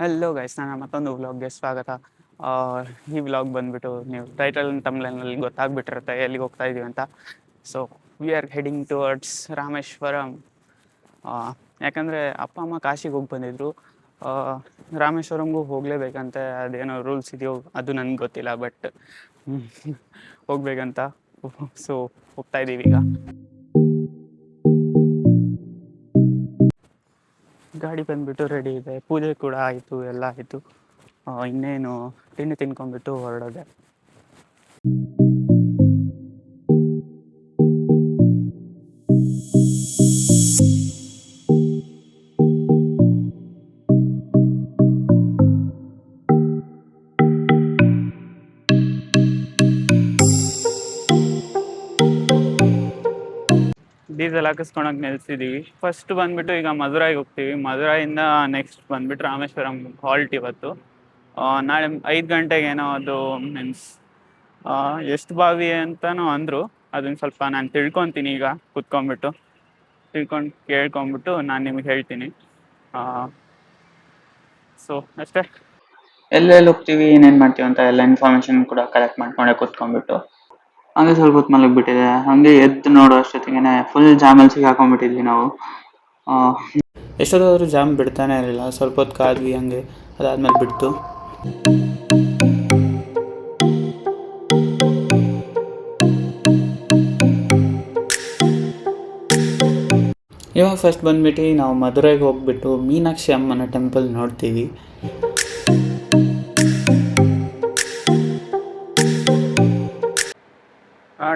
Hello guys, ನನ್ನ ಮತ್ತೊಂದು ವ್ಲಾಗ್ಗೆ ಸ್ವಾಗತ. ಈ ವ್ಲಾಗ್ ಬಂದುಬಿಟ್ಟು ನೀವು ಟೈಟಲ್ ತಮ್ಲೈನಲ್ಲಿ ಗೊತ್ತಾಗ್ಬಿಟ್ಟಿರುತ್ತೆ ಎಲ್ಲಿಗೆ ಹೋಗ್ತಾ ಇದ್ದೀವಿ ಅಂತ. So we are heading towards Rameswaram. ಯಾಕಂದರೆ ಅಪ್ಪ ಅಮ್ಮ ಕಾಶಿಗೆ ಹೋಗಿ ಬಂದಿದ್ರು. ರಾಮೇಶ್ವರಂಗೂ ಹೋಗಲೇಬೇಕಂತೆ. ಅದೇನೋ ರೂಲ್ಸ್ ಇದೆಯೋ ಅದು ನನಗೆ ಗೊತ್ತಿಲ್ಲ, ಬಟ್ ಹೋಗ್ಬೇಕಂತ. ಸೊ ಹೋಗ್ತಾ ಇದ್ದೀವಿ ಈಗ. ಗಾಡಿ ಬಂದುಬಿಟ್ಟು ರೆಡಿ ಇದೆ, ಪೂಜೆ ಕೂಡ ಆಯಿತು, ಎಲ್ಲ ಆಯಿತು. ಇನ್ನೇನು ತಿಂಡಿ ತಿನ್ಕೊಂಡ್ಬಿಟ್ಟು ಹೊರಡೋದೆ. ಡೀಸೆಲ್ ಹಾಕಿಸ್ಕೊಳಕ್ಕೆ ನಿಲ್ಸಿದ್ದೀವಿ. ಫಸ್ಟ್ ಬಂದುಬಿಟ್ಟು ಈಗ ಮಧುರೈಗೆ ಹೋಗ್ತೀವಿ. ಮಧುರೈಯಿಂದ ನೆಕ್ಸ್ಟ್ ಬಂದುಬಿಟ್ಟು ರಾಮೇಶ್ವರಂ ಹಾಲ್ಟ್ ಇವತ್ತು. ನಾಳೆ 5 ಗಂಟೆಗೇನೋ ಅದು ಮೀನ್ಸ್ ಎಷ್ಟು ಬಾವಿ ಅಂತಲೂ ಅಂದರು. ಅದನ್ನು ಸ್ವಲ್ಪ ನಾನು ತಿಳ್ಕೊತೀನಿ ಈಗ ಕುತ್ಕೊಂಡ್ಬಿಟ್ಟು. ಕೇಳ್ಕೊಂಬಿಟ್ಟು ನಾನು ನಿಮಗೆ ಹೇಳ್ತೀನಿ. ಸೊ ಅಷ್ಟೇ. ಎಲ್ಲೆಲ್ಲಿ ಹೋಗ್ತೀವಿ, ಏನೇನು ಮಾಡ್ತೀವಿ ಅಂತ ಎಲ್ಲ ಇನ್ಫಾರ್ಮೇಷನ್ ಕೂಡ ಕಲೆಕ್ಟ್ ಮಾಡ್ಕೊಂಡೆ ಕುತ್ಕೊಂಡ್ಬಿಟ್ಟು. ಹಂಗೆ ಸ್ವಲ್ಪ ಹೊತ್ತು ಮಲಗಿಬಿಟ್ಟಿದೆ. ಹಾಗೆ ಎದ್ದು ನೋಡೋ ಅಷ್ಟೊತ್ತಿಗೆ ಫುಲ್ ಜಾಮಲ್ಲಿ ಸಿಗಾಕೊಂಡ್ಬಿಟ್ಟಿದ್ವಿ ನಾವು. ಎಷ್ಟೊತ್ತಾದರೂ ಜಾಮ್ ಬಿಡ್ತಾನೆ ಇರಲಿಲ್ಲ. ಸ್ವಲ್ಪ ಹೊತ್ತು ಕಾದ್ವಿ, ಹಂಗೆ ಅದಾದ್ಮೇಲೆ ಬಿಡ್ತು. ಇವಾಗ ಫಸ್ಟ್ ಬಂದ್ಬಿಟ್ಟು ನಾವು ಮಧುರೈಗೆ ಹೋಗ್ಬಿಟ್ಟು ಮೀನಾಕ್ಷಿ ಅಮ್ಮನ ಟೆಂಪಲ್ ನೋಡ್ತೀವಿ.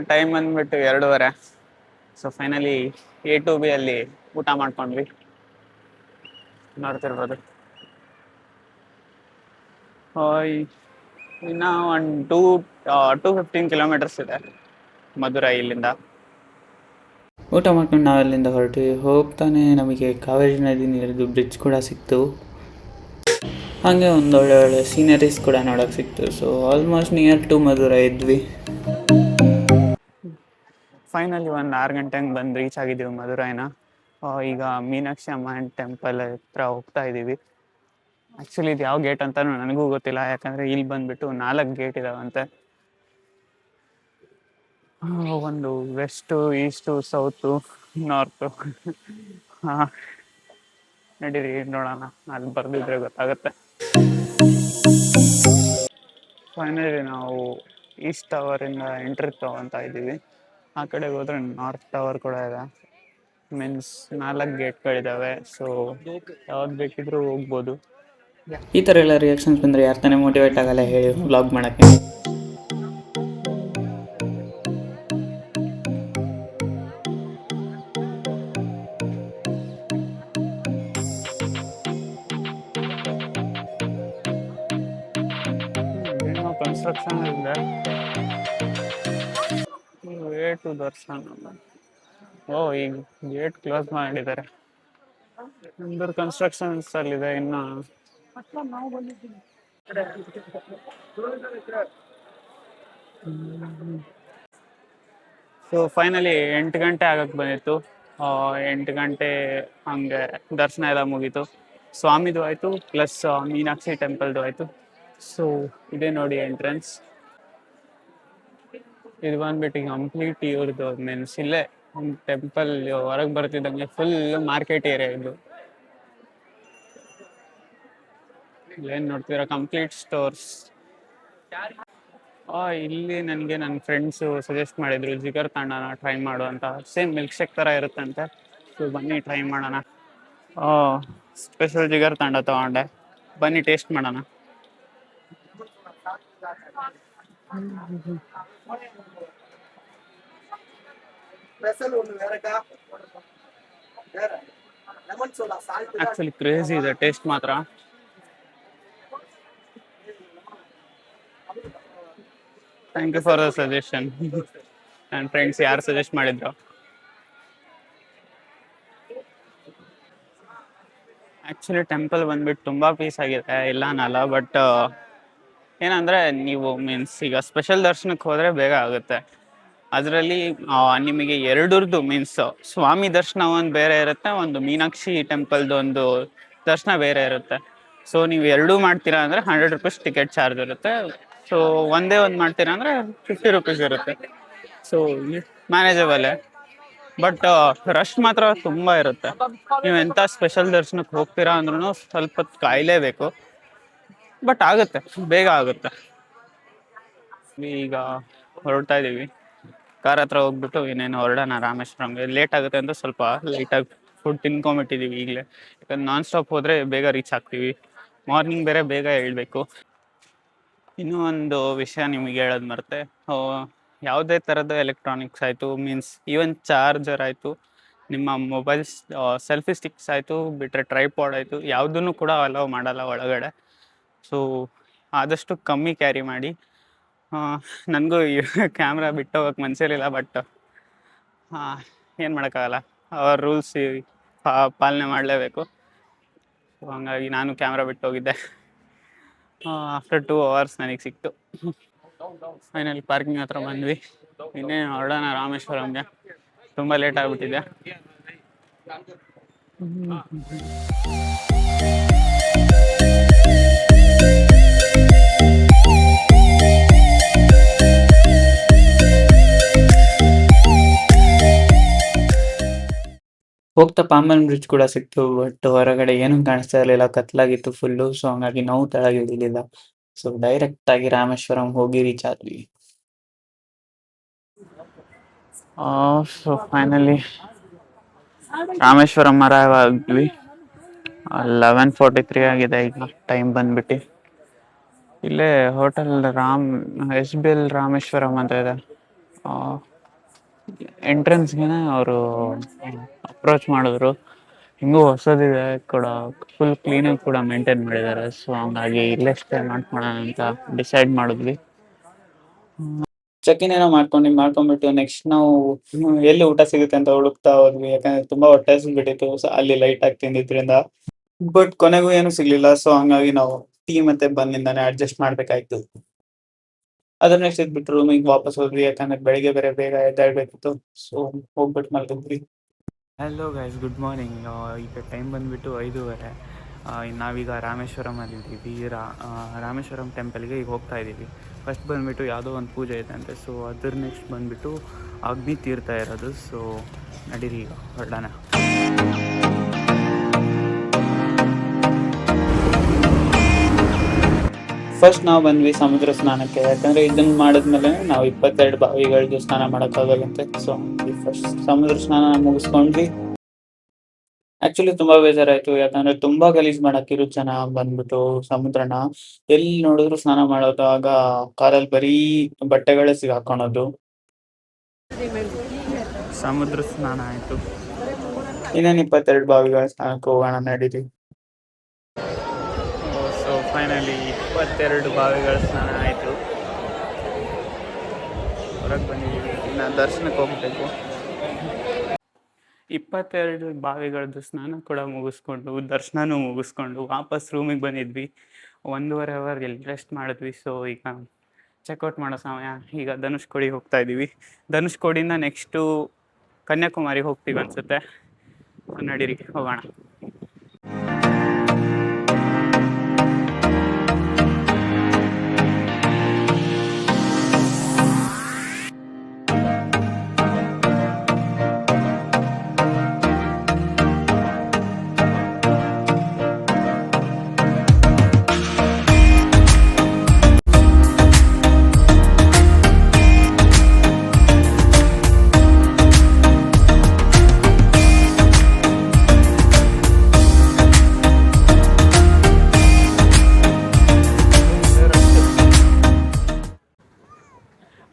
ಟೈಮ್ ಬಂದ್ಬಿಟ್ಟು 2:30. ಸೊ ಫೈನಲಿ A2B ಅಲ್ಲಿ ಊಟ ಮಾಡ್ಕೊಂಡ್ವಿ. ನೋಡ್ತಿರ್ಬೋದು. ಇನ್ನು ಒಂದು 215 ಕಿಲೋಮೀಟರ್ಸ್ ಇದೆ ಮಧುರೈ ಇಲ್ಲಿಂದ. ಊಟ ಮಾಡ್ಕೊಂಡು ನಾವೆಲ್ಲಿಂದ ಹೊರಟ್ವಿ. ಹೋಗ್ತಾನೆ ನಮಗೆ ಕಾವೇರಿ ನದಿ ನೀರಿದ್ದು ಬ್ರಿಡ್ಜ್ ಕೂಡ ಸಿಕ್ತು. ಹಾಗೆ ಒಳ್ಳೆ ಸೀನರೀಸ್ ಕೂಡ ನೋಡೋಕೆ ಸಿಕ್ತು. So almost near to Madurai ಇದ್ವಿ. ಫೈನಲಿ ಒಂದು 6 ಗಂಟೆ ಹಂಗೆ ಬಂದು ರೀಚ್ ಆಗಿದ್ದೀವಿ ಮಧುರೈನ. ಈಗ ಮೀನಾಕ್ಷಿ ಅಮ್ಮನ ಟೆಂಪಲ್ ಹತ್ರ ಹೋಗ್ತಾ ಇದ್ದೀವಿ. ಆ್ಯಕ್ಚುಲಿ ಇದು ಯಾವ ಗೇಟ್ ಅಂತಲೂ ನನಗೂ ಗೊತ್ತಿಲ್ಲ, ಯಾಕಂದರೆ ಇಲ್ಲಿ ಬಂದುಬಿಟ್ಟು 4 ಗೇಟ್ ಇದ್ದಾವಂತೆ. ಒಂದು ವೆಸ್ಟು, ಈಸ್ಟು, ಸೌತು, ನಾರ್ತು. ನಡೀರಿ ನೋಡೋಣ, ಅಲ್ಲಿ ಬರೆದಿದ್ರೆ ಗೊತ್ತಾಗುತ್ತೆ. ಫೈನಲಿ ನಾವು ಈಸ್ಟ್ ಟವರಿಂದ ಎಂಟ್ರಿ ತೊಗೊತಾ ಇದ್ದೀವಿ. ಆ ಕಡೆಗೆ ಹೋದರೆ ನಾರ್ತ್ ಟವರ್ ಕೂಡ ಇದೆ. ಮೀನ್ಸ್ 4 ಗೇಟ್ಗಳಿದ್ದಾವೆ. ಸೊ ಯಾವ್ದು ಬೇಕಿದ್ರೂ ಹೋಗ್ಬೋದು. ಈ ಥರ ಎಲ್ಲ ರಿಯಾಕ್ಷನ್ಸ್ ಬಂದರೆ ಯಾರು ತಾನೇ ಮೋಟಿವೇಟ್ ಆಗಲ್ಲ ಹೇಳಿ ವ್ಲಾಗ್ ಮಾಡೋಕ್ಕೆ. ಏನೋ ಕನ್ಸ್ಟ್ರಕ್ಷನ್ ಇದೆ. Way to darshan. ಈಗ ಗೇಟ್ ಕ್ಲೋಸ್ ಮಾಡಿದ್ದಾರೆ. ಅಂಡರ್ ಕನ್ಸ್ಟ್ರಕ್ಷನ್ಸ್ ಅಲ್ಲಿದೆ ಇನ್ನು. ಸೊ ಫೈನಲಿ 8 ಗಂಟೆ ಆಗಕ್ಕೆ ಬಂದಿತ್ತು. 8 ಗಂಟೆ ಹಂಗೆ ದರ್ಶನ ಎಲ್ಲ ಮುಗೀತು. ಸ್ವಾಮಿದು ಆಯಿತು, ಪ್ಲಸ್ ಮೀನಾಕ್ಷಿ ಟೆಂಪಲ್ದು ಆಯಿತು. ಸೊ ಇದೇ ನೋಡಿ ಎಂಟ್ರೆನ್ಸ್. ಇದು ಬಂದ್ಬಿಟ್ಟು ಕಂಪ್ಲೀಟ್ ಇವ್ರದ್ದು ಮೀನ್ಸ್ ಇಲ್ಲೇ ಟೆಂಪಲ್ ಹೊರಗೆ ಬರ್ತಿದ್ದಂಗೆ ಫುಲ್ ಮಾರ್ಕೆಟ್ ಏರಿಯಾ ಇದು. ಇಲ್ಲೇನು ನೋಡ್ತೀರಾ, ಕಂಪ್ಲೀಟ್ ಸ್ಟೋರ್ಸ್. ಇಲ್ಲಿ ನನಗೆ ನನ್ನ ಫ್ರೆಂಡ್ಸು ಸಜೆಸ್ಟ್ ಮಾಡಿದರು ಜಿಗರ್ ತಾಂಡನ ಟ್ರೈ ಮಾಡು ಅಂತ. ಸೇಮ್ ಮಿಲ್ಕ್ ಶೇಕ್ ಥರ ಇರುತ್ತಂತೆ. ಸೊ ಬನ್ನಿ ಟ್ರೈ ಮಾಡೋಣ. ಸ್ಪೆಷಲ್ ಜಿಗರ್ ತಾಂಡ ತೊಗೊಂಡೆ. ಬನ್ನಿ ಟೇಸ್ಟ್ ಮಾಡೋಣ. ಆ್ಯಕ್ಚುಲಿ ಕ್ರೇಜಿ ಇದೆ ಟೇಸ್ಟ್ ಮಾತ್ರ. Thank you for the suggestion. ನನ್ನ ಫ್ರೆಂಡ್ಸ್ ಯಾರು ಸಜೆಸ್ಟ್ ಮಾಡಿದ್ರು. ಆ್ಯಕ್ಚುಲಿ ಟೆಂಪಲ್ ಬಂದ್ಬಿಟ್ಟು ತುಂಬ ಪೀಸ್ ಆಗಿದೆ, ಇಲ್ಲ ಅನ್ನಲ್ಲ. ಬಟ್ ಏನಂದರೆ ನೀವು ಮೀನ್ಸ್ ಈಗ ಸ್ಪೆಷಲ್ ದರ್ಶನಕ್ಕೆ ಹೋದರೆ ಬೇಗ ಆಗುತ್ತೆ. ಅದರಲ್ಲಿ ನಿಮಗೆ ಎರಡರದ್ದು ಮೀನ್ಸ್ ಸ್ವಾಮಿ ದರ್ಶನ ಒಂದು ಬೇರೆ ಇರುತ್ತೆ, ಒಂದು ಮೀನಾಕ್ಷಿ ಟೆಂಪಲ್ದು ಒಂದು ದರ್ಶನ ಬೇರೆ ಇರುತ್ತೆ. ಸೊ ನೀವು ಎರಡೂ ಮಾಡ್ತೀರಾ ಅಂದರೆ 100 ರೂಪೀಸ್ ಟಿಕೆಟ್ ಚಾರ್ಜ್ ಇರುತ್ತೆ. ಸೊ ಒಂದೇ ಒಂದು ಮಾಡ್ತೀರಾ ಅಂದರೆ 50 ರೂಪೀಸ್ ಇರುತ್ತೆ. ಸೊ ಮ್ಯಾನೇಜಬಲ್ಲೇ. ಬಟ್ ರಶ್ ಮಾತ್ರ ತುಂಬ ಇರುತ್ತೆ. ನೀವು ಎಂಥ ಸ್ಪೆಷಲ್ ದರ್ಶನಕ್ಕೆ ಹೋಗ್ತೀರಾ ಅಂದ್ರೂ ಸ್ವಲ್ಪ ಹೊತ್ತು ಕಾಯಲೇಬೇಕು. ಬಟ್ ಆಗುತ್ತೆ, ಬೇಗ ಆಗುತ್ತೆ. ಈಗ ಹೊರಡ್ತಾ ಇದ್ದೀವಿ. ಕಾರ್ ಹತ್ರ ಹೋಗ್ಬಿಟ್ಟು ಇನ್ನೇನು ಹೊರಡೋಣ ರಾಮೇಶ್ವರಂಗೆ. ಲೇಟ್ ಆಗುತ್ತೆ ಅಂತ ಸ್ವಲ್ಪ ಲೈಟಾಗಿ ಫುಡ್ ತಿನ್ಕೊಂಬಿಟ್ಟಿದ್ದೀವಿ ಈಗಲೇ. ಯಾಕಂದ್ರೆ ನಾನ್ ಸ್ಟಾಪ್ ಹೋದರೆ ಬೇಗ ರೀಚ್ ಆಗ್ತೀವಿ. ಮಾರ್ನಿಂಗ್ ಬೇರೆ ಬೇಗ ಹೇಳ್ಬೇಕು. ಇನ್ನೂ ಒಂದು ವಿಷಯ ನಿಮಗೆ ಹೇಳೋದು ಮರೆತೆ, ಯಾವುದೇ ಥರದ ಎಲೆಕ್ಟ್ರಾನಿಕ್ಸ್ ಆಯಿತು, ಮೀನ್ಸ್ ಈವನ್ ಚಾರ್ಜರ್ ಆಯಿತು, ನಿಮ್ಮ ಮೊಬೈಲ್ಸ್ ಸೆಲ್ಫಿ ಸ್ಟಿಕ್ಸ್ ಆಯಿತು, ಬಿಟ್ಟರೆ ಟ್ರೈಪಾಡ್ ಆಯಿತು, ಯಾವುದನ್ನು ಕೂಡ ಅಲೌ ಮಾಡಲ್ಲ ಒಳಗಡೆ. ಸೊ ಆದಷ್ಟು ಕಮ್ಮಿ ಕ್ಯಾರಿ ಮಾಡಿ. ನನಗೂ ಕ್ಯಾಮ್ರಾ ಬಿಟ್ಟು ಹೋಗೋಕೆ ಮನಸ್ಸಿರಲಿಲ್ಲ, ಬಟ್ ಏನು ಮಾಡೋಕ್ಕಾಗಲ್ಲ, ಅವ್ರ ರೂಲ್ಸ್ ಪಾಲನೆ ಮಾಡಲೇಬೇಕು. ಸೊ ಹಂಗಾಗಿ ನಾನು ಕ್ಯಾಮ್ರಾ ಬಿಟ್ಟು ಹೋಗಿದ್ದೆ. ಆಫ್ಟರ್ 2 ಅವರ್ಸ್ ನನಗೆ ಸಿಕ್ತು. ಫೈನಲಿ ಪಾರ್ಕಿಂಗ್ ಹತ್ರ ಬಂದ್ವಿ. ಇನ್ನೇ ಹೊರಡೋಣ ರಾಮೇಶ್ವರಂಗೆ. ತುಂಬ ಲೇಟ್ ಆಗಿಬಿಟ್ಟಿದೆ. ಹೋಗ್ತಾ ಪಾಂಬನ್ ಬ್ರಿಡ್ಜ್ ಕೂಡ ಸಿಕ್ತು, ಬಟ್ ಹೊರಗಡೆ ಏನೂ ಕಾಣಿಸ್ತಾ ಇರಲಿಲ್ಲ, ಕತ್ಲಾಗಿತ್ತು ಫುಲ್ಲು. ಸೊ ಹಂಗಾಗಿ ನಾವು ಕೆಳಗೆ ಇಳಿಲಿಲ್ಲ. ಸೊ ಡೈರೆಕ್ಟ್ ಆಗಿ ರಾಮೇಶ್ವರಂ ಹೋಗಿ ರೀಚ್ ಆದ್ವಿ. ಸೊ ಫೈನಲಿ ರಾಮೇಶ್ವರಂ ಅರೈವ್ ಆದ್ವಿ. 11:43 ಆಗಿದೆ ಈಗ ಟೈಮ್ ಬಂದ್ಬಿಟ್ಟು. ಇಲ್ಲೇ ಹೋಟೆಲ್ SBL ರಾಮೇಶ್ವರಂ ಅಂತ ಇದೆ. ಎಂಟ್ರೆನ್ಸ್ಗೆ ಅವರು ಅಪ್ರೋಚ್ ಮಾಡಿದ್ರು. ಹಿಂಗೂ ಹೊಸದಿದೆ ಕೂಡ, ಫುಲ್ ಕ್ಲೀನಾಗಿ ಕೂಡ ಮೇಂಟೈನ್ ಮಾಡಿದ್ದಾರೆ. ಸೊ ಹಂಗಾಗಿ ಇಲ್ಲೇ ಸ್ಟೇ ಮಾಡ್ಕೊಳ್ಳೋಣ ಅಂತ ಡಿಸೈಡ್ ಮಾಡಿದ್ವಿ. ಚೆಕ್ ಇನ್ ಏನೋ ಮಾಡ್ಕೊಂಡ್ಬಿಟ್ಟು ನೆಕ್ಸ್ಟ್ ನಾವು ಎಲ್ಲಿ ಊಟ ಸಿಗುತ್ತೆ ಅಂತ ಹುಡುಕ್ತಾ ಹೋದ್ವಿ. ಯಾಕಂದ್ರೆ ತುಂಬಾ ಹೊಟ್ಟೆ ಹಸ್ಬಿಟ್ಟಿತ್ತು ಅಲ್ಲಿ ಲೈಟ್ ಆಗಿ ತಿಂದಿದ್ರಿಂದ. ಬಟ್ ಕೊನೆಗೂ ಏನು ಸಿಗ್ಲಿಲ್ಲ. ಸೊ ಹಂಗಾಗಿ ನಾವು ಟೀ ಮತ್ತೆ ಬನ್ನಿಂದಾನೆ ಅಡ್ಜಸ್ಟ್ ಮಾಡ್ಬೇಕಾಯ್ತು. ಅದ್ರ ನೆಕ್ಸ್ಟ್ ಇದ್ಬಿಟ್ಟು ರೂಮಿಗೆ ವಾಪಸ್ ಹೋದ್ವಿ, ಯಾಕಂದ್ರೆ ಬೆಳಿಗ್ಗೆ ಬೇಗ ಎದ್ದೇಳ್ಬೇಕಿತ್ತು. ಸೊ ಹೋಗ್ಬಿಟ್ಟು ಮಲ್ಗಿದ್ವಿ. Hello guys, good morning. ಈಗ ಟೈಮ್ ಬಂದುಬಿಟ್ಟು 5:30. ನಾವೀಗ ರಾಮೇಶ್ವರಮಲ್ಲಿದ್ದೀವಿ. ರಾಮೇಶ್ವರಂ ಟೆಂಪಲ್ಗೆ ಈಗ ಹೋಗ್ತಾ ಇದ್ದೀವಿ. ಫಸ್ಟ್ ಬಂದುಬಿಟ್ಟು ಯಾವುದೋ ಒಂದು ಪೂಜೆ ಇದೆ ಅಂತೆ. ಸೊ ಅದ್ರ ನೆಕ್ಸ್ಟ್ ಬಂದುಬಿಟ್ಟು ಅಗ್ನಿ ತೀರ್ಥ ಇರೋದು. ಸೊ ನಡೀರಿ ಈಗ ಹೊರಡೋಣ. ಫಸ್ಟ್ ನಾವು ಬಂದ್ವಿ ಸಮುದ್ರ ಸ್ನಾನಕ್ಕೆ. ಯಾಕಂದ್ರೆ ಇದನ್ನ ಮಾಡಿದ್ಮೇಲೆ ನಾವು 22 ಬಾವಿಗಳಿಗೆ ಸ್ನಾನ ಮಾಡೋಕ್ಕಾಗಲ್ಲಂತೆ. ಸೊ ಫಸ್ಟ್ ಸಮುದ್ರ ಸ್ನಾನ ಮುಗಿಸ್ಕೊಂಡ್ವಿ. ಆಕ್ಚುಲಿ ತುಂಬಾ ಬೇಜಾರಾಯ್ತು, ಯಾಕಂದ್ರೆ ತುಂಬಾ ಗಲೀಜ್ ಮಾಡಾಕಿರು ಜನ ಬಂದ್ಬಿಟ್ಟು ಸಮುದ್ರನ. ಎಲ್ಲಿ ನೋಡಿದ್ರು ಸ್ನಾನ ಮಾಡೋದಾಗ ಕಾಲಲ್ಲಿ ಬರೀ ಬಟ್ಟೆಗಳೇ ಸಿಗಾಕೊಳೋದು. ಸಮುದ್ರ ಸ್ನಾನ ಆಯ್ತು. ಇನ್ನೇನು 22 ಬಾವಿಗಳ ಸ್ನಾನಕ್ಕೆ ಹೋಗೋಣ ನಡೀರಿ. ಸೊ ಫೈನಲಿ 22 ಬಾವಿಗಳ ಸ್ನಾನ ಆಯಿತು. ಹೊರಗೆ ಬಂದಿದ್ದೀವಿ, ಇನ್ನು ದರ್ಶನಕ್ಕೆ ಹೋಗಬೇಕು. 22 ಬಾವಿಗಳದ್ದು ಸ್ನಾನ ಕೂಡ ಮುಗಿಸ್ಕೊಂಡು, ದರ್ಶನನೂ ಮುಗಿಸ್ಕೊಂಡು ವಾಪಸ್ ರೂಮಿಗೆ ಬಂದಿದ್ವಿ. 1.5 ಅವರ್ ಎಲ್ಲಿ ರೆಸ್ಟ್ ಮಾಡಿದ್ವಿ. ಸೊ ಈಗ ಚೆಕ್ಔಟ್ ಮಾಡೋ ಸಮಯ. ಈಗ ಧನುಷ್ಕೋಡಿ ಹೋಗ್ತಾ ಇದ್ದೀವಿ. ಧನುಷ್ಕೋಡಿಯಿಂದ ನೆಕ್ಸ್ಟು ಕನ್ಯಾಕುಮಾರಿಗೆ ಹೋಗ್ತೀವಿ ಅನಿಸುತ್ತೆ. ನಡೀರಿ ಹೋಗೋಣ.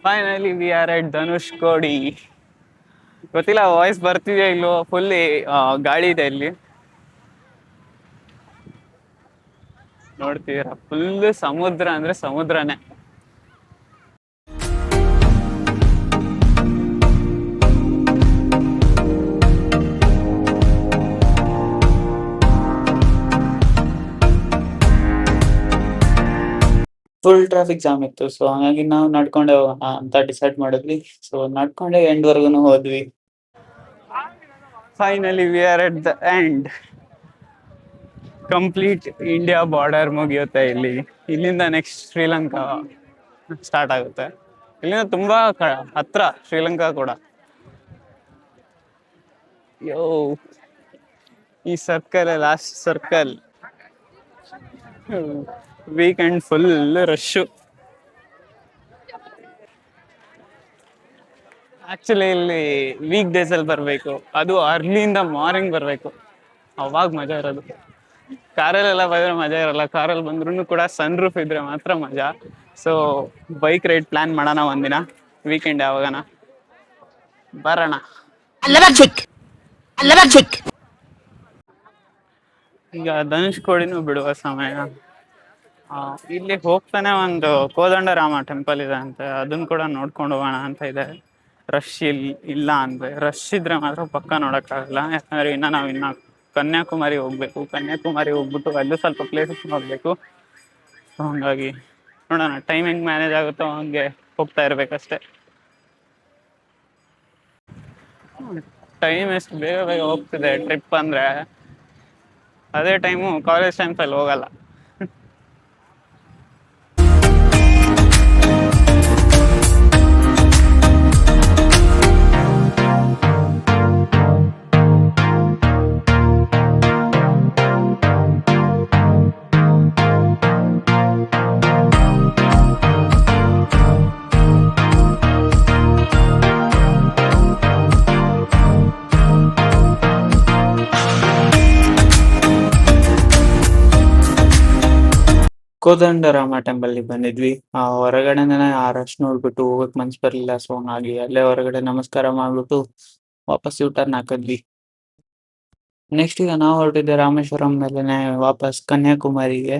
ಫೈನಲಿ ವಿ ಆರ್ ಎಟ್ ಧನುಷ್ಕೋಡಿ. ಗೊತ್ತಿಲ್ಲ ವಾಯ್ಸ್ ಬರ್ತಿದೆಯಾ ಇಲ್ಲೋ, ಫುಲ್ ಗಾಳಿ ಇದೆ ಇಲ್ಲಿ. ನೋಡ್ತಿದ್ದೀರಾ, ಫುಲ್ ಸಮುದ್ರ ಅಂದ್ರೆ ಸಮುದ್ರನೇ. ಫುಲ್ ಟ್ರಾಫಿಕ್ ಜಾಮ್ ಇತ್ತು. ಸೊ ಹಾಗಾಗಿ ನಾವು ನಡ್ಕೊಂಡೆ ಹೋಗೋಣ ಅಂತ ಡಿಸೈಡ್ ಮಾಡಿದ್ವಿ. ಸೊ ನಡ್ಕೊಂಡೆ ಎಂಡ್ವರೆಗೂ ಹೋದ್ವಿ. Finally we are at the end. Complete India border ಮುಗಿಯುತ್ತೆ ಇಲ್ಲಿ. ಇಲ್ಲಿಂದ ನೆಕ್ಸ್ಟ್ ಶ್ರೀಲಂಕಾ ಸ್ಟಾರ್ಟ್ ಆಗುತ್ತೆ. ಇಲ್ಲಿಂದ ತುಂಬಾ ಹತ್ರ ಶ್ರೀಲಂಕಾ ಕೂಡ. ಯೋ, ಈ circle last circle. Weekend full rush. Actually ಇಲ್ಲಿ ವೀಕ್ ಡೇಸ್ ಅಲ್ಲಿ ಬರಬೇಕು, ಅದು ಅರ್ಲಿಯಿಂದ ಮಾರ್ನಿಂಗ್ ಬರಬೇಕು, ಅವಾಗ ಮಜಾ ಇರೋದು. ಕಾರಲ್ಲೆಲ್ಲ ಬಂದ್ರೆ ಮಜಾ ಇರಲ್ಲ. ಕಾರಲ್ಲಿ ಬಂದ್ರೂ ಕೂಡ ಸನ್ ರೂಫ್ ಇದ್ರೆ ಮಾತ್ರ ಮಜಾ. ಸೊ ಬೈಕ್ ರೈಡ್ ಪ್ಲಾನ್ ಮಾಡೋಣ ಒಂದಿನ, ವೀಕೆಂಡ್ ಯಾವಾಗನ ಬರೋಣ. ಈಗ ಧನುಷ್ಕೋಡಿನೂ ಬಿಡುವ ಸಮಯ. ಇಲ್ಲಿ ಹೋಗ್ತಾನೆ ಒಂದು ಕೋದಂಡರಾಮ ಟೆಂಪಲ್ ಇದೆ ಅಂತೆ, ಅದನ್ನ ಕೂಡ ನೋಡ್ಕೊಂಡು ಹೋಗೋಣ ಅಂತ ಇದೆ. ರಶ್ ಇಲ್ಲ ಅಂದ್ರೆ, ರಶ್ ಇದ್ರೆ ಮಾತ್ರ ಪಕ್ಕ ನೋಡೋಕ್ಕಾಗಲ್ಲ. ಯಾಕಂದ್ರೆ ಇನ್ನು ಕನ್ಯಾಕುಮಾರಿ ಹೋಗ್ಬೇಕು. ಕನ್ಯಾಕುಮಾರಿ ಹೋಗ್ಬಿಟ್ಟು ಅಲ್ಲೂ ಸ್ವಲ್ಪ ಪ್ಲೇಸಸ್ ನೋಡಬೇಕು. ಸೊ ಹಂಗಾಗಿ ನೋಡೋಣ, ಟೈಮ್ ಹೆಂಗೆ ಮ್ಯಾನೇಜ್ ಆಗುತ್ತೋ ಹಂಗೆ ಹೋಗ್ತಾ ಇರ್ಬೇಕಷ್ಟೆ. ಟೈಮ್ ಎಷ್ಟು ಬೇಗ ಬೇಗ ಹೋಗ್ತಿದೆ ಟ್ರಿಪ್ ಅಂದರೆ, ಅದೇ ಟೈಮು ಕಾಲೇಜ್ ಟೈಮ್ಸಲ್ಲಿ ಹೋಗಲ್ಲ. ಕೋದಂಡರಾಮ ಟೆಂಪಲ್ಗೆ ಬಂದಿದ್ವಿ. ಹೊರಗಡೆನೇ ಆ ರಶ್ ನೋಡ್ಬಿಟ್ಟು ಹೋಗಕ್ ಮನ್ಸ್ ಬರ್ಲಿಲ್ಲ. ಸೊ ಹಾಗಾಗಿ ಅಲ್ಲೇ ಹೊರಗಡೆ ನಮಸ್ಕಾರ ಮಾಡ್ಬಿಟ್ಟು ವಾಪಸ್ ಯೂ ಟರ್ನ್ ಹಾಕಿದ್ವಿ. ನೆಕ್ಸ್ಟ್ ಈಗ ನಾವು ಹೊರಟಿದ್ದೆ ರಾಮೇಶ್ವರಂ ಮೇಲೆನೆ ವಾಪಸ್ ಕನ್ಯಾಕುಮಾರಿಗೆ.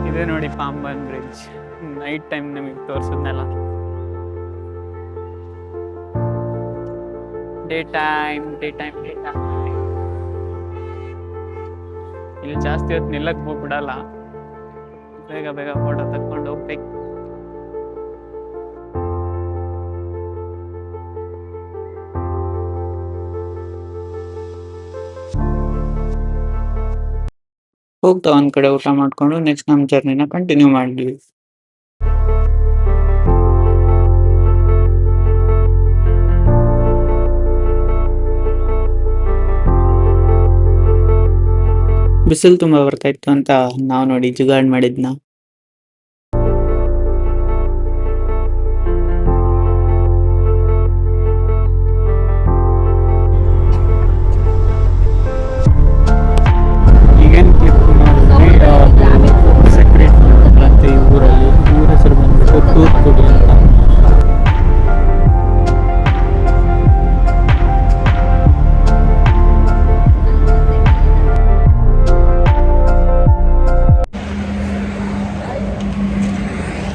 ಇದೇ ನೋಡಿ ಪಾಂಬನ್ ಬ್ರಿಡ್ಜ್. ನೈಟ್ ಟೈಮ್ ನಿಮಗೆ ತೋರಿಸಿದ್ನಲ್ಲ. ಡೇ ಟೈಮ್ ಇಲ್ಲಿ ಜಾಸ್ತಿ ಹೊತ್ತು ನಿಲ್ಲಕ್ ಹೋಗ್ಬಿಡಲ್ಲ. ಬೇಗ ಬೇಗ ಫೋಟೋ ತಕ್ಕೊಂಡು ಹೋಗ್ಬೇಕು. ಹೋಗ್ತಾ ಒಂದ್ ಕಡೆ ಊಟ ಮಾಡ್ಕೊಂಡು ನೆಕ್ಸ್ಟ್ ನಮ್ಮ ಜರ್ನಿನ ಕಂಟಿನ್ಯೂ ಮಾಡಿದ್ವಿ. ಬಿಸಿಲು ತುಂಬಾ ಬರ್ತಾ ಇತ್ತು ಅಂತ ನಾವು ನೋಡಿ ಜುಗಾಡ್ ಮಾಡಿದ್ನ.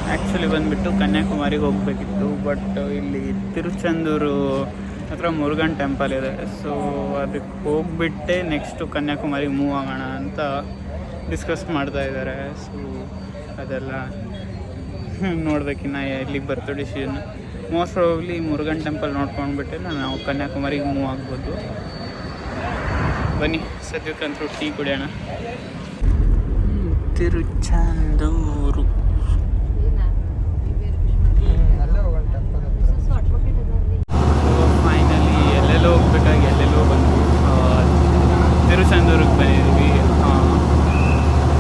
ಆ್ಯಕ್ಚುಲಿ ಬಂದುಬಿಟ್ಟು ಕನ್ಯಾಕುಮಾರಿಗೆ ಹೋಗಬೇಕಿತ್ತು, ಬಟ್ ಇಲ್ಲಿ ತಿರುಚೆಂದೂರು ಹತ್ರ ಮುರುಗನ್ ಟೆಂಪಲ್ ಇದೆ. ಸೊ ಅದಕ್ಕೆ ಹೋಗ್ಬಿಟ್ಟೆ ನೆಕ್ಸ್ಟು ಕನ್ಯಾಕುಮಾರಿಗೆ ಮೂವ್ ಆಗೋಣ ಅಂತ ಡಿಸ್ಕಸ್ ಮಾಡ್ತಾ ಇದ್ದಾರೆ. ಸೊ ಅದೆಲ್ಲ ನೋಡ್ಬೇಕಿನ್ನ ಎಲ್ಲಿಗೆ ಬರ್ತೋ decision. Most probably Murugan temple ನೋಡ್ಕೊಂಡ್ಬಿಟ್ಟೆ ನಾವು ಕನ್ಯಾಕುಮಾರಿಗೆ ಮೂವ್ ಆಗ್ಬೋದು. ಬನ್ನಿ ಸದ್ಯಕ್ಕಂತೂ ಟೀ ಕುಡಿಯೋಣ. ತಿರುಚೆಂದೂರು ಫೈನಲಿ ಎಲ್ಲೆಲ್ಲೋ ಹೋಗ್ಬೇಕಾಗಿ ಎಲ್ಲೆಲ್ಲೋ ಬಂದ್ವಿ. ತಿರುಚೆಂದೂರಿಗೆ ಬಂದಿದ್ವಿ.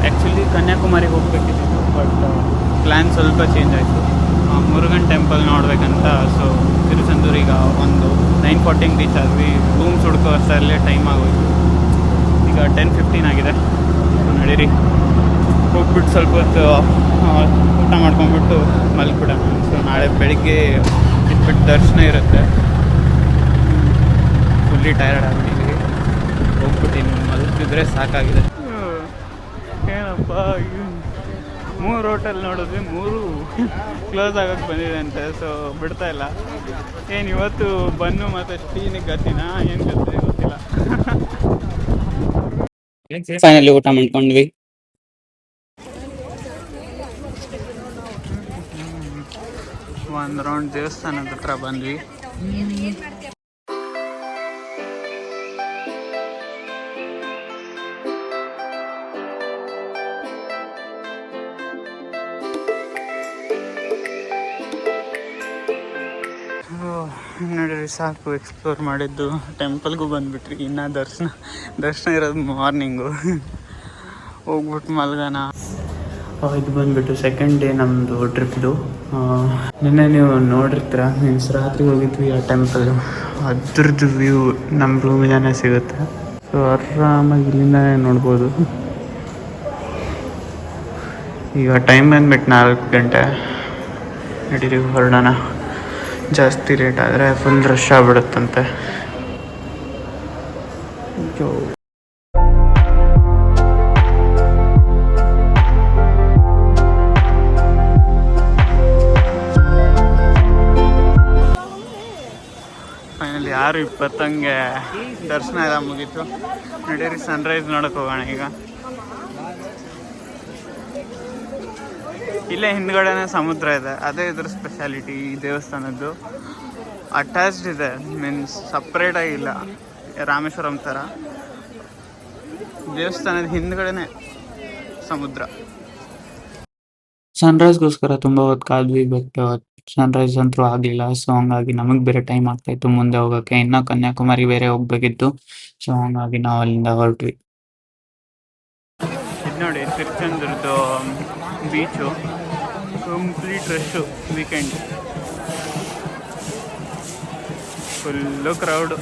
ಆ್ಯಕ್ಚುಲಿ ಕನ್ಯಾಕುಮಾರಿಗೆ ಹೋಗ್ಬೇಕಿತ್ತು, ಬಟ್ ಪ್ಲ್ಯಾನ್ ಸ್ವಲ್ಪ ಚೇಂಜ್ ಆಯಿತು. ಮುರುಗನ್ ಟೆಂಪಲ್ ನೋಡ್ಬೇಕಂತ. ಸೊ ತಿರುಚೆಂದೂರಿಗೆ ಒಂದು 9:40 ರೀಚ್ ಆದ್ವಿ. ರೂಮ್ಸ್ ಹುಡ್ಕೋ ಅಷ್ಟರಲ್ಲೇ ಟೈಮ್ ಆಗೋಯ್ತು. ಈಗ 10:15 ಆಗಿದೆ. ಸೊ ನಡೀರಿ ಹೋಗ್ಬಿಟ್ಟು ಸ್ವಲ್ಪ ಹೊತ್ತು ಊಟ ಮಾಡ್ಕೊಂಡ್ಬಿಟ್ಟು ಮಲ್ಬಿಡೋಣ. ಸೊ ನಾಳೆ ಬೆಳಿಗ್ಗೆ ಇಟ್ಬಿಟ್ಟು ದರ್ಶನ ಇರುತ್ತೆ. ಫುಲ್ಲಿ ಟಯರ್ಡ್ ಆಗ್ಬಿಟ್ಟಿದ್ದೀವಿ. ಹೋಗ್ಬಿಟ್ಟು ಇನ್ನು ಮಲ್ಗಿದ್ರೆ ಸಾಕಾಗಿದೆ. ಏನಪ್ಪ ಮೂರು ಹೋಟೆಲ್ ನೋಡಿದ್ವಿ, ಮೂರು ಕ್ಲೋಸ್ ಆಗೋಕ್ಕೆ ಬಂದಿದೆ ಅಂತೆ. ಸೊ ಬಿಡ್ತಾ ಇಲ್ಲ. ಏನು ಇವತ್ತು ಬನ್ನು ಮತ್ತು ಟೀನಿಗೆ ಗತಿನ ಏನು ಗತಿ ಗೊತ್ತಿಲ್ಲ. ಫೈನಲಿ ಊಟ ಮಾಡ್ಕೊಂಡ್ವಿ. ಒಂದು ರೌಂಡ್ ದೇವಸ್ಥಾನದ ಹತ್ರ ಬಂದ್ವಿ. ನೋಡಿರಿ ಸಾಕು, ಎಕ್ಸ್ಪ್ಲೋರ್ ಮಾಡಿದ್ದು. ಟೆಂಪಲ್ಗೂ ಬಂದುಬಿಟ್ರಿ. ಇನ್ನು ದರ್ಶನ ಇರೋದು ಮಾರ್ನಿಂಗು. ಹೋಗ್ಬಿಟ್ಟು ಮಲ್ಗೋಣ. ಇದು ಬಂದುಬಿಟ್ಟು ಸೆಕೆಂಡ್ ಡೇ ನಮ್ಮದು ಟ್ರಿಪ್ದು. ನಿನ್ನೆ ನೀವು ನೋಡಿರ್ತೀರ, ಮೀನ್ಸ್ ರಾತ್ರಿ ಹೋಗಿದ್ವಿ ಆ ಟೆಂಪಲ್. ಅದ್ರದ್ದು ವ್ಯೂ ನಮ್ಮ ರೂಮಿಂದನೇ ಸಿಗುತ್ತೆ. ಸೊ ಆರಾಮಾಗಿ ಇಲ್ಲಿಂದನೇ ನೋಡ್ಬೋದು. ಈಗ ಟೈಮ್ ಬಂದ್ಬಿಟ್ಟು 4 ಗಂಟೆ. ನಡೀರಿ ಹೊರಡೋಣ. ಜಾಸ್ತಿ ಲೇಟ್ ಆದರೆ ಫುಲ್ ರಶ್ ಆಗಿಬಿಡುತ್ತಂತೆ. ಫೈನಲಿ 6:20 ದರ್ಶನ ಎಲ್ಲ ಮುಗೀತು. ನಡೀರಿ ಸನ್ರೈಸ್ ನೋಡೋಕೆ ಹೋಗೋಣ ಈಗ. ಇಲ್ಲೇ ಹಿಂದ್ಗಡೆನೇ ಸಮುದ್ರ ಇದೆ. ಅದೇ ಇದ್ರ ಸ್ಪೆಷಾಲಿಟಿ ಈ ದೇವಸ್ಥಾನದ್ದು. ಅಟ್ಯಾಚ್ಡ್ ಇದೆ, ಮೀನ್ಸ್ ಸಪ್ರೇಟಾಗಿಲ್ಲ ರಾಮೇಶ್ವರಂ ಥರ. ದೇವಸ್ಥಾನದ ಹಿಂದ್ಗಡೆನೇ ಸಮುದ್ರ. ಸನ್ರೈಸ್ಗೋಸ್ಕರ ತುಂಬ ಹೊತ್ತು ಕಾದ್ವಿ, ಬಟ್ ಸನ್ರೈಸ್ ಅಂತೂ ಆಗಲಿಲ್ಲ. ಸೊ ಹಂಗಾಗಿ ನಮಗೆ ಬೇರೆ ಟೈಮ್ ಆಗ್ತಾಯಿತ್ತು ಮುಂದೆ ಹೋಗೋಕ್ಕೆ. ಇನ್ನೂ ಕನ್ಯಾಕುಮಾರಿ ಬೇರೆ ಹೋಗ್ಬೇಕಿತ್ತು. ಸೊ ಹಂಗಾಗಿ ನಾವು ಅಲ್ಲಿಂದ ಹೊರಟ್ವಿ. ಇದು ನೋಡಿ ತಿರುಚಂದ್ರದ್ದು beach. Complete rush weekend. Full crowd.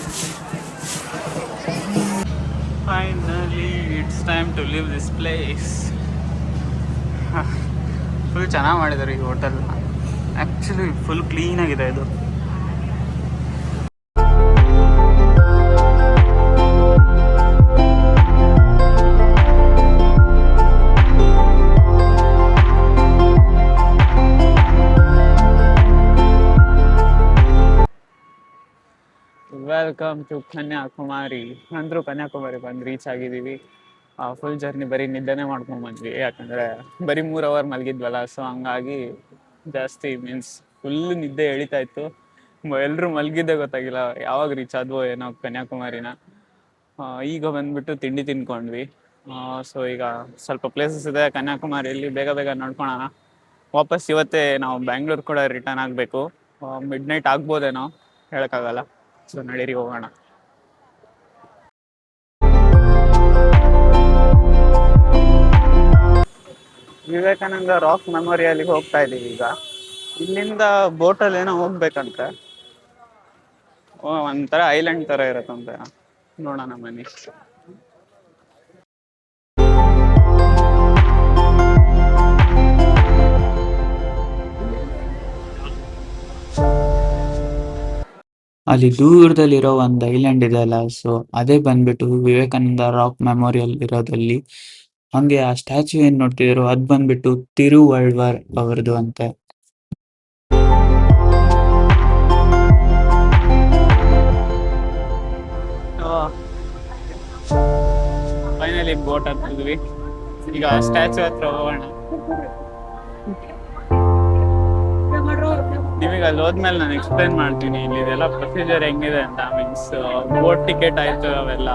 Finally it's time to leave this place. Full ಚೆನ್ನಾಗಿ ಮಾಡಿದ್ದಾರೆ ಈ ಹೋಟೆಲ್. ಆ್ಯಕ್ಚುಲಿ ಫುಲ್ ಕ್ಲೀನಾಗಿದೆ ಇದು. Welcome to Kanyakumari. ಅಂದರೂ ಕನ್ಯಾಕುಮಾರಿ ಬಂದು ರೀಚ್ ಆಗಿದ್ದೀವಿ. ಫುಲ್ ಜರ್ನಿ ಬರೀ ನಿದ್ದೆನೇ ಮಾಡ್ಕೊಂಡ್ಬಂದ್ವಿ. ಯಾಕಂದರೆ ಬರೀ 3 ಅವರ್ ಮಲಗಿದ್ವಲ್ಲ. ಸೊ ಹಂಗಾಗಿ ಜಾಸ್ತಿ ಮೀನ್ಸ್ ಫುಲ್ ನಿದ್ದೆ ಎಳಿತಾ ಇತ್ತು. ಎಲ್ಲರೂ ಮಲಗಿದ್ದೇ ಗೊತ್ತಾಗಿಲ್ಲ ಯಾವಾಗ ರೀಚ್ ಆದ್ವೋ ಏನೋ ಕನ್ಯಾಕುಮಾರಿನ. ಈಗ ಬಂದುಬಿಟ್ಟು ತಿಂಡಿ ತಿನ್ಕೊಂಡ್ವಿ. ಸೊ ಈಗ ಸ್ವಲ್ಪ ಪ್ಲೇಸಸ್ ಇದೆ ಕನ್ಯಾಕುಮಾರಿಯಲ್ಲಿ, ಬೇಗ ಬೇಗ ನೋಡ್ಕೊಳೋಣ. ವಾಪಸ್ ಇವತ್ತೇ ನಾವು ಬ್ಯಾಂಗ್ಳೂರು ಕೂಡ ರಿಟರ್ನ್ ಆಗಬೇಕು. ಮಿಡ್ನೈಟ್ ಆಗ್ಬೋದೇನೋ, ಹೇಳೋಕ್ಕಾಗಲ್ಲ. ಸೊ ನಡೀರಿ ಹೋಗೋಣ. ವಿವೇಕಾನಂದ ರಾಕ್ ಮೆಮೋರಿಯಲ್ಗೆ ಹೋಗ್ತಾ ಇದ್ದೀವಿ ಈಗ. ಇಲ್ಲಿಂದ ಬೋಟಲ್ಲಿ ಏನೋ ಹೋಗ್ಬೇಕಂತೆ. ಒಂಥರ ಐಲ್ಯಾಂಡ್ ಥರ ಇರತ್ತಂತೆ. ನೋಡೋಣ ಬನ್ನಿ. ಅಲ್ಲಿ ದೂರದಲ್ಲಿರೋ ಒಂದು ಐಲ್ಯಾಂಡ್ ಇದೆಯಲ್ಲ, ಸೊ ಅದೇ ಬಂದ್ಬಿಟ್ಟು ವಿವೇಕಾನಂದ ರಾಕ್ ಮೆಮೋರಿಯಲ್ ಇರೋದಲ್ಲಿ. ಹಂಗೆ ಆ ಸ್ಟ್ಯಾಚ್ಯೂ ಏನ್ ನೋಡ್ತಿದ್ರು ಅದ್ ಬಂದ್ಬಿಟ್ಟು ತಿರುವಳ್ವರ್ ಅವರದು ಅಂತೆ. ಫೈನಲಿ ಬೋಟ್ ಹತ್ತಿದ್ವಿ. ಈಗ ಸ್ಟ್ಯಾಚ್ಯೂ ಹತ್ರ ಹೋಗೋಣ. ನಿಮಗೆ ಅಲ್ಲಿ ಹೋದ್ಮೇಲೆ ನಾನು ಎಕ್ಸ್ಪ್ಲೈನ್ ಮಾಡ್ತೀನಿ ಇಲ್ಲಿ ಇದೆಲ್ಲ ಪ್ರೊಸೀಜರ್ ಹೆಂಗಿದೆ ಅಂತ. ಮೀನ್ಸ್ ಬೋಟ್ ಟಿಕೆಟ್ ಆಯ್ತು ಅವೆಲ್ಲ.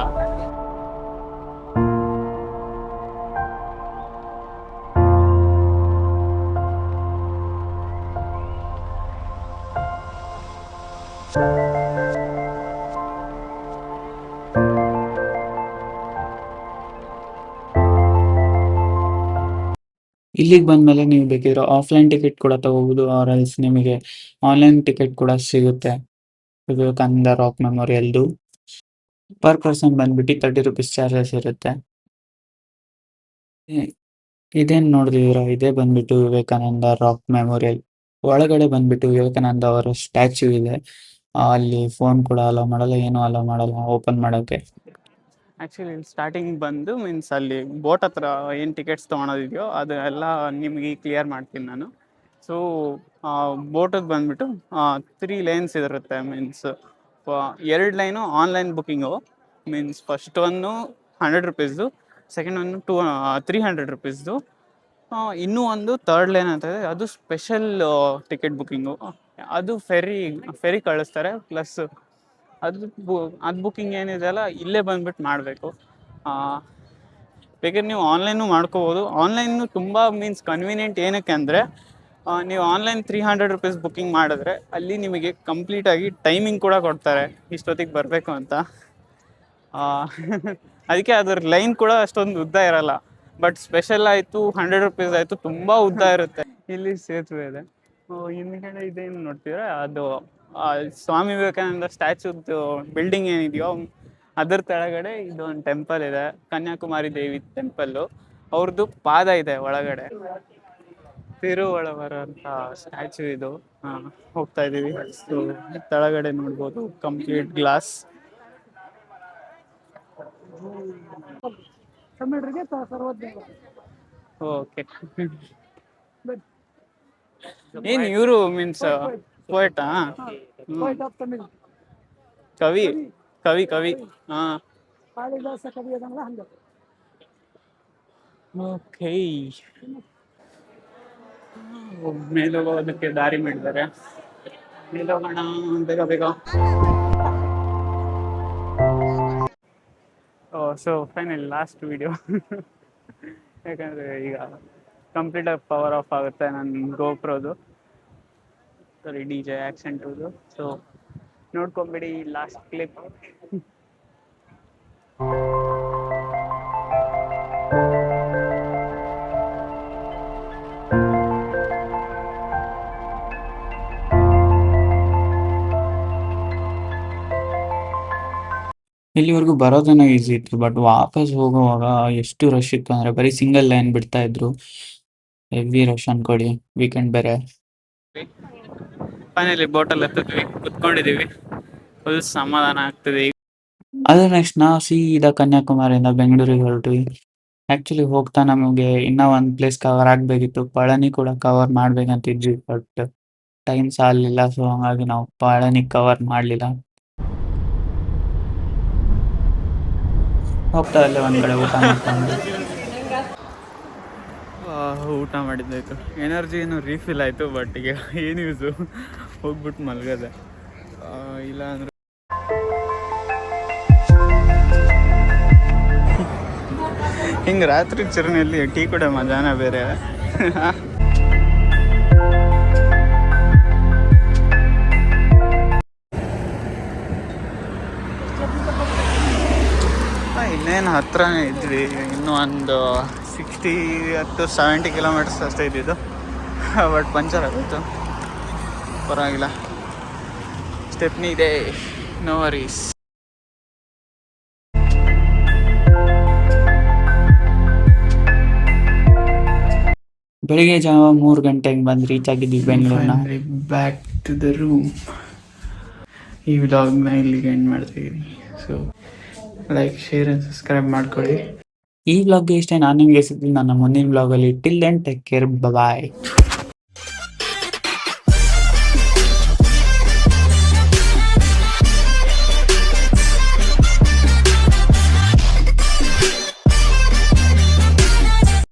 ಇಲ್ಲಿಗೆ ಬಂದ್ಮೇಲೆ ನೀವು ಬೇಕಿದ್ರೆ ಆಫ್ಲೈನ್ ಟಿಕೆಟ್ ಕೂಡ ತಗೋಬಹುದು, ಆರ್ ಎಲ್ಸ್ ನಿಮಗೆ ಆನ್ಲೈನ್ ಟಿಕೆಟ್ ಕೂಡ ಸಿಗುತ್ತೆ ವಿವೇಕಾನಂದ ರಾಕ್ ಮೆಮೋರಿಯಲ್ದು. ಪರ್ ಪರ್ಸನ್ ಬಂದ್ಬಿಟ್ಟು 30 ರೂಪೀಸ್ ಚಾರ್ಜಸ್ ಇರುತ್ತೆ. ಇದೇನ್ ನೋಡಿದಿರ, ಇದೇ ಬಂದ್ಬಿಟ್ಟು ವಿವೇಕಾನಂದ ರಾಕ್ ಮೆಮೋರಿಯಲ್. ಒಳಗಡೆ ಬಂದ್ಬಿಟ್ಟು ವಿವೇಕಾನಂದ ಅವರ ಸ್ಟ್ಯಾಚ್ಯೂ ಇದೆ. ಅಲ್ಲಿ ಫೋನ್ ಕೂಡ ಅಲೋ ಮಾಡಲ್ಲ, ಏನು ಅಲೋ ಮಾಡಲ್ಲ ಓಪನ್ ಮಾಡೋಕೆ. ಆ್ಯಕ್ಚುಲಿ ಸ್ಟಾರ್ಟಿಂಗ್ ಬಂದು ಮೀನ್ಸ್ ಅಲ್ಲಿ ಬೋಟ್ ಹತ್ರ ಏನು ಟಿಕೆಟ್ಸ್ ತೊಗೊಳೋದಿದೆಯೋ ಅದು ಎಲ್ಲ ನಿಮಗೆ ಕ್ಲಿಯರ್ ಮಾಡ್ತೀನಿ ನಾನು. ಸೊ ಬೋಟಿಗೆ ಬಂದುಬಿಟ್ಟು 3 ಲೇನ್ಸ್ ಇರುತ್ತೆ. Means 2 line online booking. Means first one ₹100, second one 300 ರುಪೀಸ್ದು. ಇನ್ನೂ ಒಂದು ಥರ್ಡ್ ಲೈನ್ ಅಂತ ಇದೆ, ಅದು ಸ್ಪೆಷಲ್ ಟಿಕೆಟ್ ಬುಕ್ಕಿಂಗು. ಅದು ಫೆರಿ ಕಳಿಸ್ತಾರೆ. ಪ್ಲಸ್ ಅದು ಬುಕ್ಕಿಂಗ್ ಏನಿದೆಯಲ್ಲ ಇಲ್ಲೇ ಬಂದ್ಬಿಟ್ಟು ಮಾಡಬೇಕು. ಬೇಕಾದ್ರೆ ನೀವು ಆನ್ಲೈನು ಮಾಡ್ಕೋಬೋದು. ಆನ್ಲೈನು ತುಂಬ ಮೀನ್ಸ್ ಕನ್ವೀನಿಯೆಂಟ್. ಏನಕ್ಕೆ ಅಂದರೆ ನೀವು ಆನ್ಲೈನ್ 300 ರುಪೀಸ್ ಬುಕ್ಕಿಂಗ್ ಮಾಡಿದ್ರೆ ಅಲ್ಲಿ ನಿಮಗೆ ಕಂಪ್ಲೀಟಾಗಿ ಟೈಮಿಂಗ್ ಕೂಡ ಕೊಡ್ತಾರೆ, ಇಷ್ಟೊತ್ತಿಗೆ ಬರಬೇಕು ಅಂತ. ಅದಕ್ಕೆ ಅದ್ರ ಲೈನ್ ಕೂಡ ಅಷ್ಟೊಂದು ಉದ್ದ ಇರಲ್ಲ. ಬಟ್ ಸ್ಪೆಷಲ್ ಆಯಿತು, 100 ರುಪೀಸ್ ಆಯಿತು, ತುಂಬ ಉದ್ದ ಇರುತ್ತೆ. ಇಲ್ಲಿ ಸೇತುವೆ ಇದೆ. ಹಿಂದ್ಗಡೆ ಇದೇನು ನೋಡ್ತೀರಾ, ಅದು ಸ್ವಾಮಿ ವಿವೇಕಾನಂದ ಸ್ಟ್ಯಾಚ್ಯೂದು ಬಿಲ್ಡಿಂಗ್ ಏನಿದೆಯೋ ಅದ್ರ ಕೆಳಗಡೆ ಇದೊಂದು ಟೆಂಪಲ್ ಇದೆ, ಕನ್ಯಾಕುಮಾರಿ ದೇವಿ ಟೆಂಪಲ್ಲು. ಅವ್ರದ್ದು ಪಾದ ಇದೆ ಒಳಗಡೆ. ತಿರುವಳವರ ಅಂತ ಸ್ಟ್ಯಾಚ್ಯೂ ಇದು. ಹೋಗ್ತಾ ಇದ್ದೀವಿ. ಸೊ ಕೆಳಗಡೆ ನೋಡ್ಬೋದು, ಕಂಪ್ಲೀಟ್ ಗ್ಲಾಸ್. ಓಕೆ. ಏನು ಇವರು ಮೀನ್ಸ್ ಪೋಯಟಾ? ಕವಿ ಕವಿ ಕವಿ ಹಾಂ. ಓಕೆ. ಮೇಲೆ ಹೋಗೋದಕ್ಕೆ ದಾರಿ ಮಾಡಿದ್ದಾರೆ. ಮೇಲೆ ಹೋಗೋಣ ಬೇಗ ಬೇಗ. So final last video. ಯಾಕಂದರೆ ಈಗ ಕಂಪ್ಲೀಟಾಗಿ ಪವರ್ ಆಫ್ ಆಗುತ್ತೆ ನನ್ನ ಗೋಪ್ರೋದು. ಸಾರಿ, DJ ಆ್ಯಕ್ಷೆಂಟುದು. ಸೊ ನೋಡ್ಕೊಂಬಿಡಿ ಲಾಸ್ಟ್ ಕ್ಲಿಪ್. ಇಲ್ಲಿವರೆಗೂ ಬರೋದನ್ನ ಈಸಿ ಇತ್ತು, ಬಟ್ ವಾಪಸ್ ಹೋಗುವಾಗ ಎಷ್ಟು ರಶ್ ಇತ್ತು ಅಂದರೆ ಬರೀ ಸಿಂಗಲ್ ಲೈನ್ ಬಿಡ್ತಾ ಇದ್ರು. ಹೆವಿ ರಶ್ ಅನ್ಕೊಳ್ಳಿ, ವೀಕೆಂಡ್ ಬೇರೆ. ಫೈನಲಿ ಬೋಟಲ್ಲಿ ಹತ್ತಿದ್ವಿ, ಕುತ್ಕೊಂಡಿದ್ದೀವಿ, ಫುಲ್ ಸಮಾಧಾನ ಆಗ್ತದೆ. ಅದ್ರ ನೆಕ್ಸ್ಟ್ ನಾವು ಸೀದಾ ಕನ್ಯಾಕುಮಾರಿಯಿಂದ ಬೆಂಗಳೂರಿಗೆ ಹೊರಟ್ವಿ. ಆ್ಯಕ್ಚುಲಿ ಹೋಗ್ತಾ ನಮಗೆ ಇನ್ನೂ ಒಂದು ಪ್ಲೇಸ್ ಕವರ್ ಆಗಬೇಕಿತ್ತು, ಪಳನಿ ಕೂಡ ಕವರ್ ಮಾಡ್ಬೇಕಂತಿದ್ವಿ. ಬಟ್ ಟೈಮ್ ಸಾಲಿಲ್ಲ, ಸೊ ಹಾಗಾಗಿ ನಾವು ಪಳನಿ ಕವರ್ ಮಾಡಲಿಲ್ಲ. ಹೋಗ್ತಾ ಅಲ್ಲೇ ಒಂದು ಕಡೆ ಊಟ ಮಾಡ್ಕೊಂಡು ಊಟ ಮಾಡಿದ್ದಾಯಿತು. ಎನರ್ಜಿ ಏನು ರೀಫಿಲ್ ಆಯಿತು. ಬಟ್ ಈಗ ಏನು ಯೂಸು, ಹೋಗ್ಬಿಟ್ಟು ಮಲ್ಗದೆ. ಇಲ್ಲ ಅಂದರೆ ಹಿಂಗೆ ರಾತ್ರಿ ಚಿರನೆಯಲ್ಲಿ ಟೀ ಕೂಡ ಮಜಾನ ಬೇರೆ. ಇನ್ನೇನು ಹತ್ರನೇ ಇದ್ವಿ. ಇನ್ನೂ ಒಂದು 60-70 ಕಿಲೋಮೀಟರ್ಸ್ ಅಷ್ಟೇ ಇದ್ದಿದ್ದು. ಬಟ್ ಪಂಚರ್ ಆಗೋಯ್ತು. ಪರವಾಗಿಲ್ಲ, ಸ್ಟೆಪ್ನಿ ಇದೆ, ನೋ ವರೀಸ್. ಬೆಳಿಗ್ಗೆ ಜಾವ 3 ಗಂಟೆಗೆ ಬಂದು ರೀಚ್ ಆಗಿದ್ವಿ ಬೆಂಗಳೂರಿನ. Back to the room. ಈ ವ್ಲಾಗ್ನ ಇಲ್ಲಿಗೆ ಎಂಡ್ ಮಾಡ್ತಿದ್ದೀನಿ. So like, share and subscribe ಮಾಡ್ಕೊಳ್ಳಿ. ಈ ವ್ಲಾಗ್ಗೆ ಇಷ್ಟೇ. ನಾನು ನಿಮಗೆ ಸಿಗ್ತೀನಿ ನನ್ನ ಮುಂದಿನ ವ್ಲಾಗಲ್ಲಿ. ಟಿಲ್ ದೆನ್ ಟೇಕ್ ಕೇರ್, ಬಾಯ್.